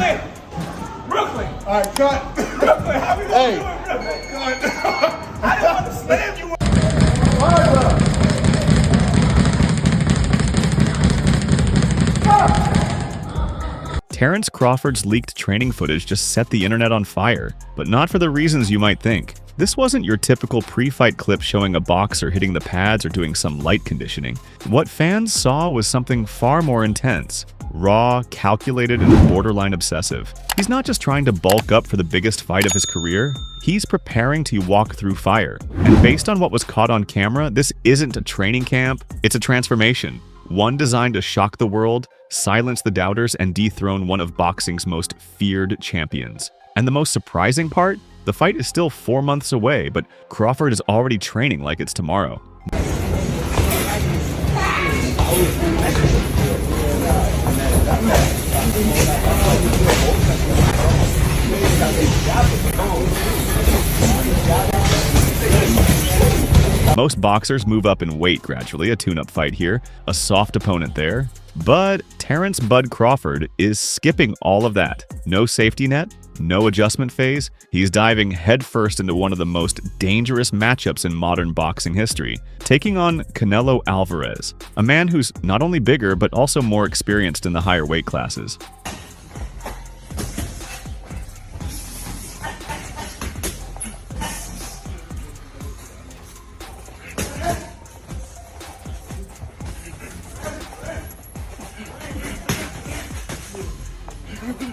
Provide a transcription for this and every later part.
Brooklyn! Brooklyn! All right, cut. Brooklyn, how we gonna do it, Brooklyn? I didn't want to slam you. Terence Crawford's leaked training footage just set the internet on fire, but not for the reasons you might think. This wasn't your typical pre-fight clip showing a boxer hitting the pads or doing some light conditioning. What fans saw was something far more intense. Raw, calculated, and borderline obsessive. He's not just trying to bulk up for the biggest fight of his career, he's preparing to walk through fire. And based on what was caught on camera, this isn't a training camp, it's a transformation. One designed to shock the world, silence the doubters, and dethrone one of boxing's most feared champions. And the most surprising part? The fight is still 4 months away, but Crawford is already training like it's tomorrow. Most boxers move up in weight gradually, a tune-up fight here, a soft opponent there. But Terence "Bud" Crawford is skipping all of that. No safety net, no adjustment phase. He's diving headfirst into one of the most dangerous matchups in modern boxing history, taking on Canelo Alvarez, a man who's not only bigger but also more experienced in the higher weight classes.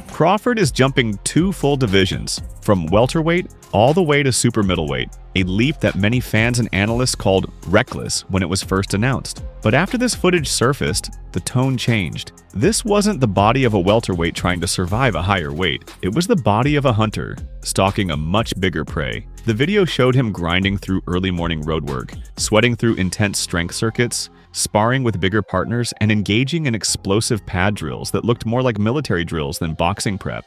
Crawford is jumping 2 full divisions, from welterweight all the way to super middleweight, a leap that many fans and analysts called reckless when it was first announced. But after this footage surfaced, the tone changed. This wasn't the body of a welterweight trying to survive a higher weight. It was the body of a hunter, stalking a much bigger prey. The video showed him grinding through early morning road work, sweating through intense strength circuits, sparring with bigger partners, and engaging in explosive pad drills that looked more like military drills than boxing prep.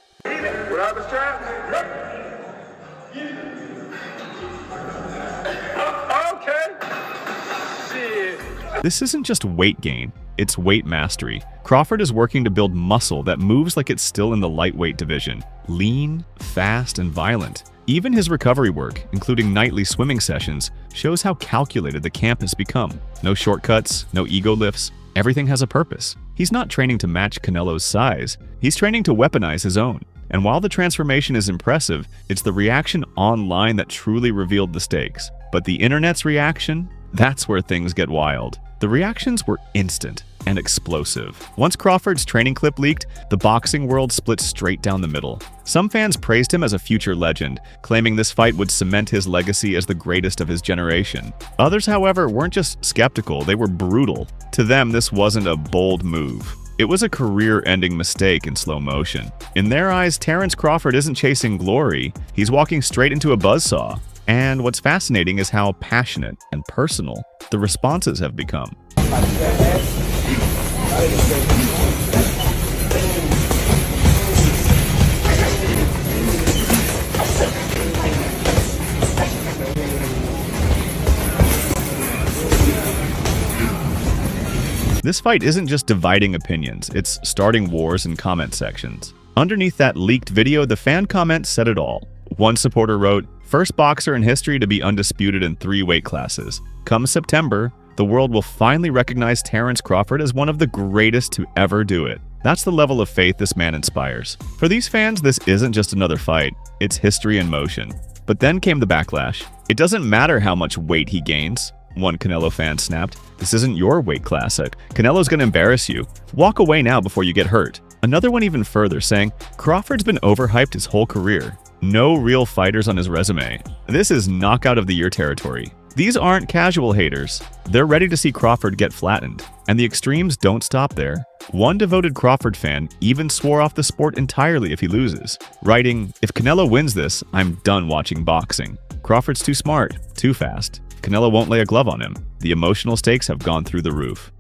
This isn't just weight gain, it's weight mastery. Crawford is working to build muscle that moves like it's still in the lightweight division. Lean, fast, and violent. Even his recovery work, including nightly swimming sessions, shows how calculated the camp has become. No shortcuts, no ego lifts, everything has a purpose. He's not training to match Canelo's size, he's training to weaponize his own. And while the transformation is impressive, it's the reaction online that truly revealed the stakes. But the internet's reaction? That's where things get wild. The reactions were instant and explosive. Once Crawford's training clip leaked, the boxing world split straight down the middle. Some fans praised him as a future legend, claiming this fight would cement his legacy as the greatest of his generation. Others, however, weren't just skeptical, they were brutal. To them, this wasn't a bold move. It was a career-ending mistake in slow motion. In their eyes, Terence Crawford isn't chasing glory, he's walking straight into a buzzsaw. And what's fascinating is how passionate and personal the responses have become. This fight isn't just dividing opinions, it's starting wars in comment sections. Underneath that leaked video, the fan comments said it all. One supporter wrote, "First boxer in history to be undisputed in 3 weight classes. Come September, the world will finally recognize Terence Crawford as one of the greatest to ever do it." That's the level of faith this man inspires. For these fans, this isn't just another fight, it's history in motion. But then came the backlash. It doesn't matter how much weight he gains. One Canelo fan snapped, "This isn't your weight class. Canelo's gonna embarrass you. Walk away now before you get hurt." Another went even further, saying, "Crawford's been overhyped his whole career. No real fighters on his resume. This is knockout of the year territory." These aren't casual haters. They're ready to see Crawford get flattened. And the extremes don't stop there. One devoted Crawford fan even swore off the sport entirely if he loses, writing, "If Canelo wins this, I'm done watching boxing. Crawford's too smart, too fast. Canelo won't lay a glove on him. The emotional stakes have gone through the roof."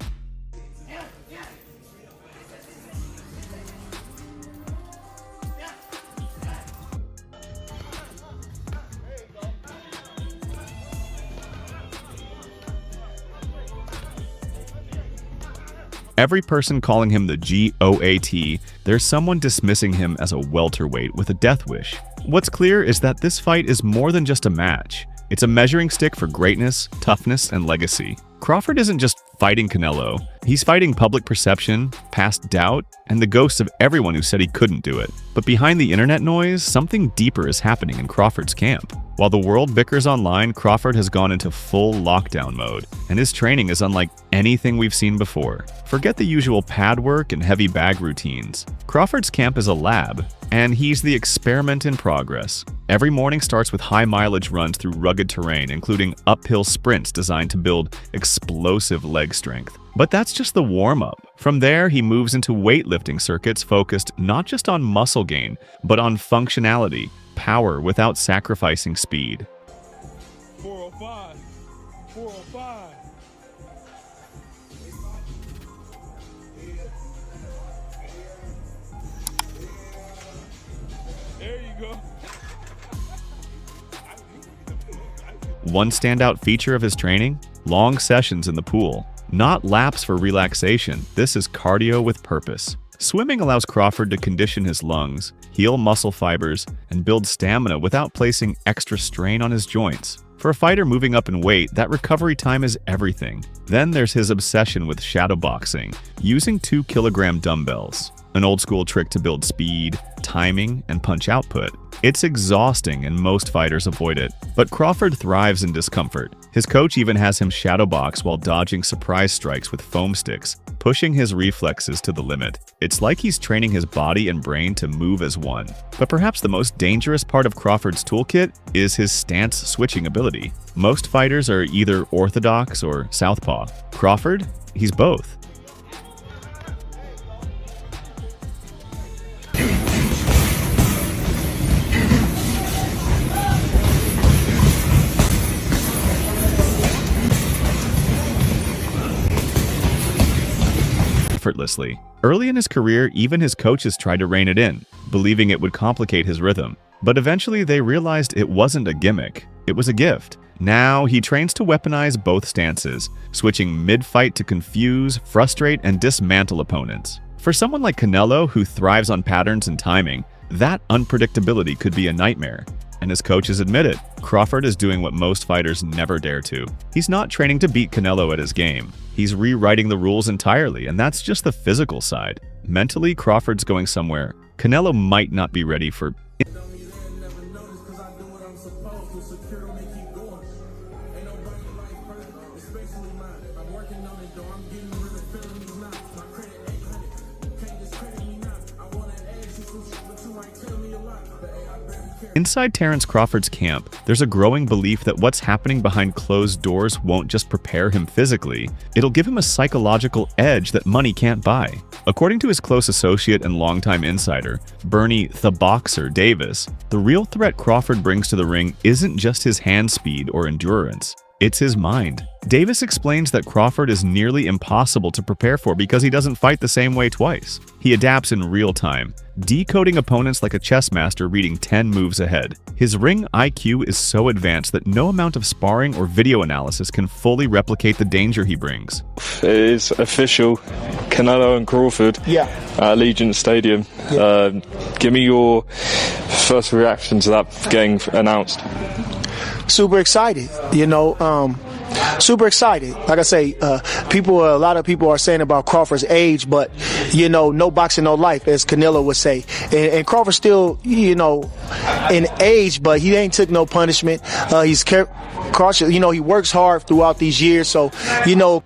every person calling him the GOAT, there's someone dismissing him as a welterweight with a death wish. What's clear is that this fight is more than just a match. It's a measuring stick for greatness, toughness, and legacy. Crawford isn't just fighting Canelo. He's fighting public perception, past doubt, and the ghosts of everyone who said he couldn't do it. But behind the internet noise, something deeper is happening in Crawford's camp. While the world bickers online, Crawford has gone into full lockdown mode, and his training is unlike anything we've seen before. Forget the usual pad work and heavy bag routines. Crawford's camp is a lab, and he's the experiment in progress. Every morning starts with high-mileage runs through rugged terrain, including uphill sprints designed to build explosive leg strength. But that's just the warm-up. From there, he moves into weightlifting circuits focused not just on muscle gain, but on functionality, power without sacrificing speed. 405. 405. There you go. One standout feature of his training? Long sessions in the pool. Not laps for relaxation, this is cardio with purpose. Swimming allows Crawford to condition his lungs, heal muscle fibers, and build stamina without placing extra strain on his joints. For a fighter moving up in weight, that recovery time is everything. Then there's his obsession with shadowboxing, using 2-kilogram dumbbells. An old-school trick to build speed, timing, and punch output. It's exhausting and most fighters avoid it, but Crawford thrives in discomfort. His coach even has him shadowbox while dodging surprise strikes with foam sticks, pushing his reflexes to the limit. It's like he's training his body and brain to move as one. But perhaps the most dangerous part of Crawford's toolkit is his stance switching ability. Most fighters are either orthodox or southpaw. Crawford? He's both. Effortlessly. Early in his career, even his coaches tried to rein it in, believing it would complicate his rhythm. But eventually they realized it wasn't a gimmick, it was a gift. Now he trains to weaponize both stances, switching mid-fight to confuse, frustrate, and dismantle opponents. For someone like Canelo, who thrives on patterns and timing, that unpredictability could be a nightmare. And his coaches admit it, Crawford is doing what most fighters never dare to. He's not training to beat Canelo at his game. He's rewriting the rules entirely, and that's just the physical side. Mentally, Crawford's going somewhere Canelo might not be ready for. Inside Terence Crawford's camp, there's a growing belief that what's happening behind closed doors won't just prepare him physically, it'll give him a psychological edge that money can't buy. According to his close associate and longtime insider, Bernie "the Boxer" Davis, the real threat Crawford brings to the ring isn't just his hand speed or endurance. It's his mind. Davis explains that Crawford is nearly impossible to prepare for because he doesn't fight the same way twice. He adapts in real time, decoding opponents like a chess master reading 10 moves ahead. His ring IQ is so advanced that no amount of sparring or video analysis can fully replicate the danger he brings. It is official. Canelo and Crawford at Allegiant Stadium. Give me your first reaction to that getting announced. Super excited, super excited. Like I say, a lot of people are saying about Crawford's age, but no boxing, no life, as Canelo would say. And Crawford still, in age, but he ain't took no punishment. He's cautious. He works hard throughout these years. So,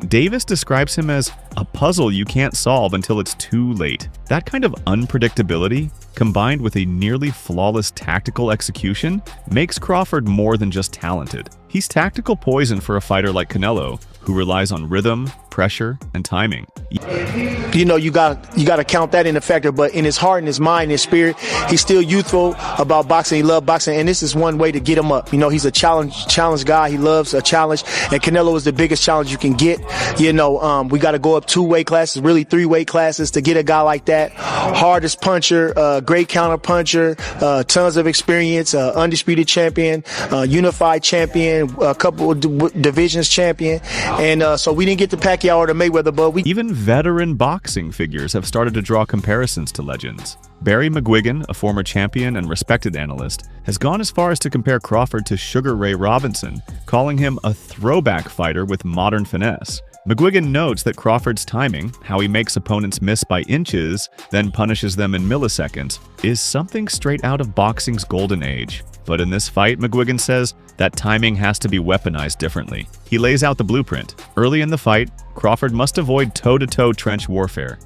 Davis describes him as a puzzle you can't solve until it's too late. That kind of unpredictability, combined with a nearly flawless tactical execution, makes Crawford more than just talented. He's tactical poison for a fighter like Canelo, who relies on rhythm, pressure, and timing. You gotta count that in a factor, but in his heart and his mind and his spirit, he's still youthful about boxing. He loves boxing, and this is one way to get him up. He's a challenge guy. He loves a challenge, and Canelo is the biggest challenge you can get. We got to go up 2 weight classes, really 3 weight classes to get a guy like that. Hardest puncher, great counter puncher, tons of experience, undisputed champion, unified champion, a couple of divisions champion, and so we didn't get to pack Pacquiao or the Mayweather, but Even veteran boxing figures have started to draw comparisons to legends. Barry McGuigan, a former champion and respected analyst, has gone as far as to compare Crawford to Sugar Ray Robinson, calling him a throwback fighter with modern finesse. McGuigan notes that Crawford's timing, how he makes opponents miss by inches, then punishes them in milliseconds, is something straight out of boxing's golden age. But in this fight, McGuigan says, that timing has to be weaponized differently. He lays out the blueprint. Early in the fight, Crawford must avoid toe-to-toe trench warfare.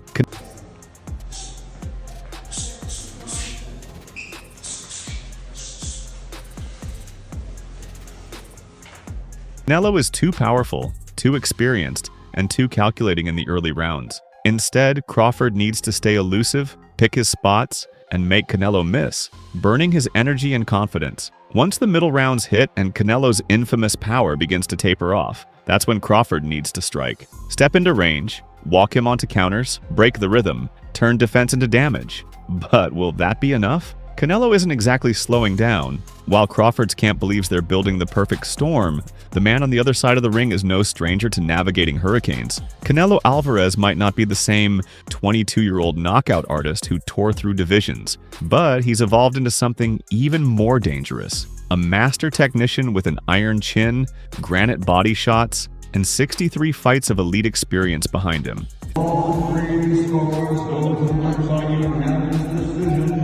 Canelo is too powerful, too experienced, and too calculating in the early rounds. Instead, Crawford needs to stay elusive, pick his spots, and make Canelo miss, burning his energy and confidence. Once the middle rounds hit and Canelo's infamous power begins to taper off, that's when Crawford needs to strike. Step into range, walk him onto counters, break the rhythm, turn defense into damage. But will that be enough? Canelo isn't exactly slowing down. While Crawford's camp believes they're building the perfect storm, the man on the other side of the ring is no stranger to navigating hurricanes. Canelo Alvarez might not be the same 22-year-old knockout artist who tore through divisions, but he's evolved into something even more dangerous. A master technician with an iron chin, granite body shots, and 63 fights of elite experience behind him. All three scores go to the deciding unanimous decision.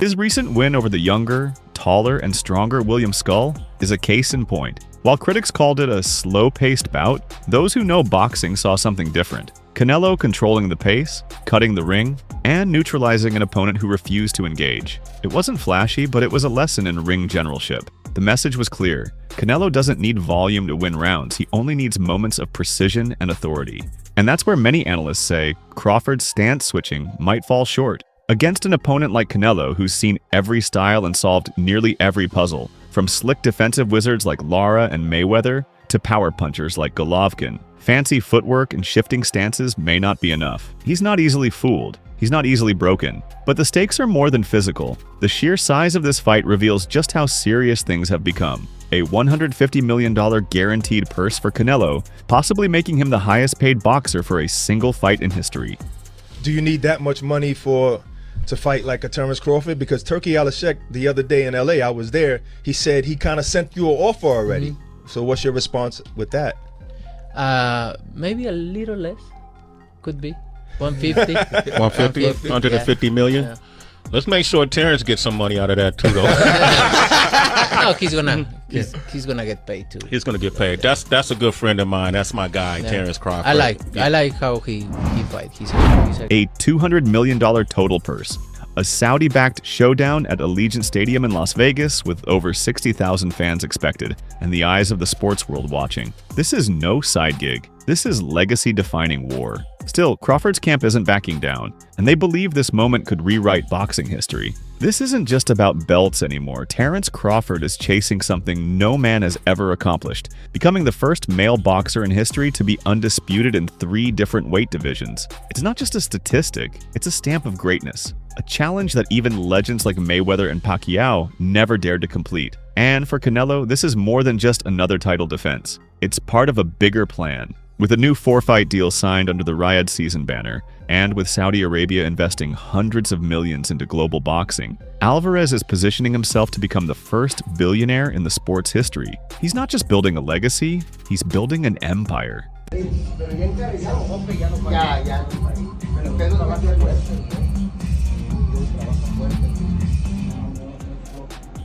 His recent win over the younger, taller, and stronger William Skull is a case in point. While critics called it a slow-paced bout, those who know boxing saw something different. Canelo controlling the pace, cutting the ring, and neutralizing an opponent who refused to engage. It wasn't flashy, but it was a lesson in ring generalship. The message was clear. Canelo doesn't need volume to win rounds, he only needs moments of precision and authority. And that's where many analysts say Crawford's stance switching might fall short. Against an opponent like Canelo, who's seen every style and solved nearly every puzzle, from slick defensive wizards like Lara and Mayweather to power punchers like Golovkin, fancy footwork and shifting stances may not be enough. He's not easily fooled. He's not easily broken. But the stakes are more than physical. The sheer size of this fight reveals just how serious things have become. A $150 million guaranteed purse for Canelo, possibly making him the highest paid boxer for a single fight in history. Do you need that much money to fight like a Terence Crawford? Because Turkey Alashek, the other day in LA, I was there, he said he kind of sent you an offer already. So what's your response with that? Maybe a little less. Could be 150. 150, 150 million. Yeah. Let's make sure Terence gets some money out of that too, though. No, he's gonna get paid too. He's gonna get paid. That's a good friend of mine. That's my guy, Terence Crawford. I like how he fights. A $200 million total purse. A Saudi-backed showdown at Allegiant Stadium in Las Vegas with over 60,000 fans expected, and the eyes of the sports world watching. This is no side gig. This is legacy-defining war. Still, Crawford's camp isn't backing down, and they believe this moment could rewrite boxing history. This isn't just about belts anymore. Terence Crawford is chasing something no man has ever accomplished, becoming the first male boxer in history to be undisputed in 3 different weight divisions. It's not just a statistic, it's a stamp of greatness. A challenge that even legends like Mayweather and Pacquiao never dared to complete. And for Canelo, this is more than just another title defense. It's part of a bigger plan. With a new 4-fight deal signed under the Riyadh season banner, and with Saudi Arabia investing hundreds of millions into global boxing, Alvarez is positioning himself to become the first billionaire in the sport's history. He's not just building a legacy, he's building an empire.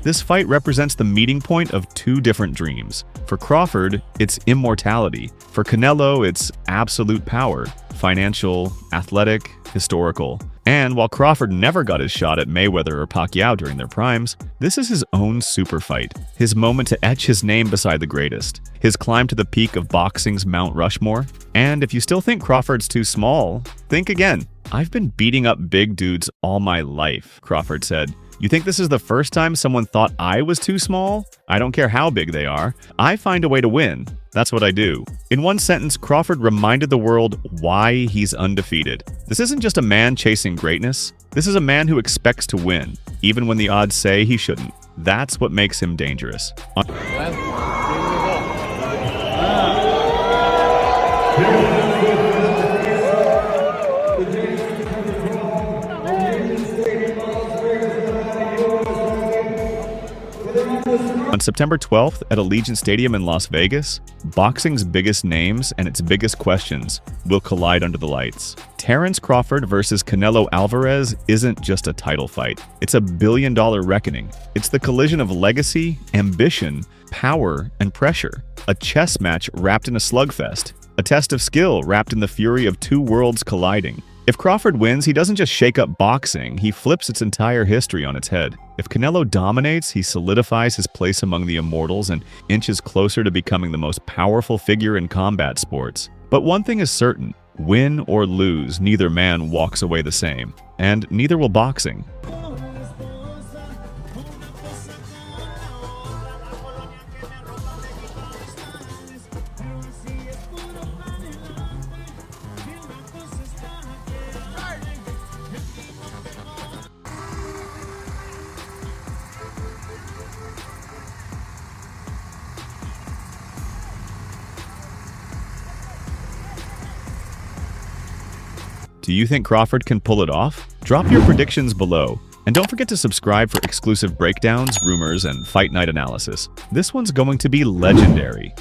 This fight represents the meeting point of 2 different dreams. For Crawford, it's immortality. For Canelo, it's absolute power, financial, athletic, historical. And while Crawford never got his shot at Mayweather or Pacquiao during their primes, this is his own super fight, his moment to etch his name beside the greatest, his climb to the peak of boxing's Mount Rushmore. And if you still think Crawford's too small, think again. "I've been beating up big dudes all my life," Crawford said. "You think this is the first time someone thought I was too small? I don't care how big they are. I find a way to win. That's what I do. In one sentence, Crawford reminded the world why he's undefeated. This isn't just a man chasing greatness. This is a man who expects to win, even when the odds say he shouldn't. That's what makes him dangerous. On September 12th at Allegiant Stadium in Las Vegas, boxing's biggest names and its biggest questions will collide under the lights. Terence Crawford versus Canelo Alvarez isn't just a title fight. It's a billion-dollar reckoning. It's the collision of legacy, ambition, power, and pressure. A chess match wrapped in a slugfest. A test of skill wrapped in the fury of two worlds colliding. If Crawford wins, he doesn't just shake up boxing, he flips its entire history on its head. If Canelo dominates, he solidifies his place among the immortals and inches closer to becoming the most powerful figure in combat sports. But one thing is certain, win or lose, neither man walks away the same. And neither will boxing. Do you think Crawford can pull it off? Drop your predictions below. And don't forget to subscribe for exclusive breakdowns, rumors, and fight night analysis. This one's going to be legendary.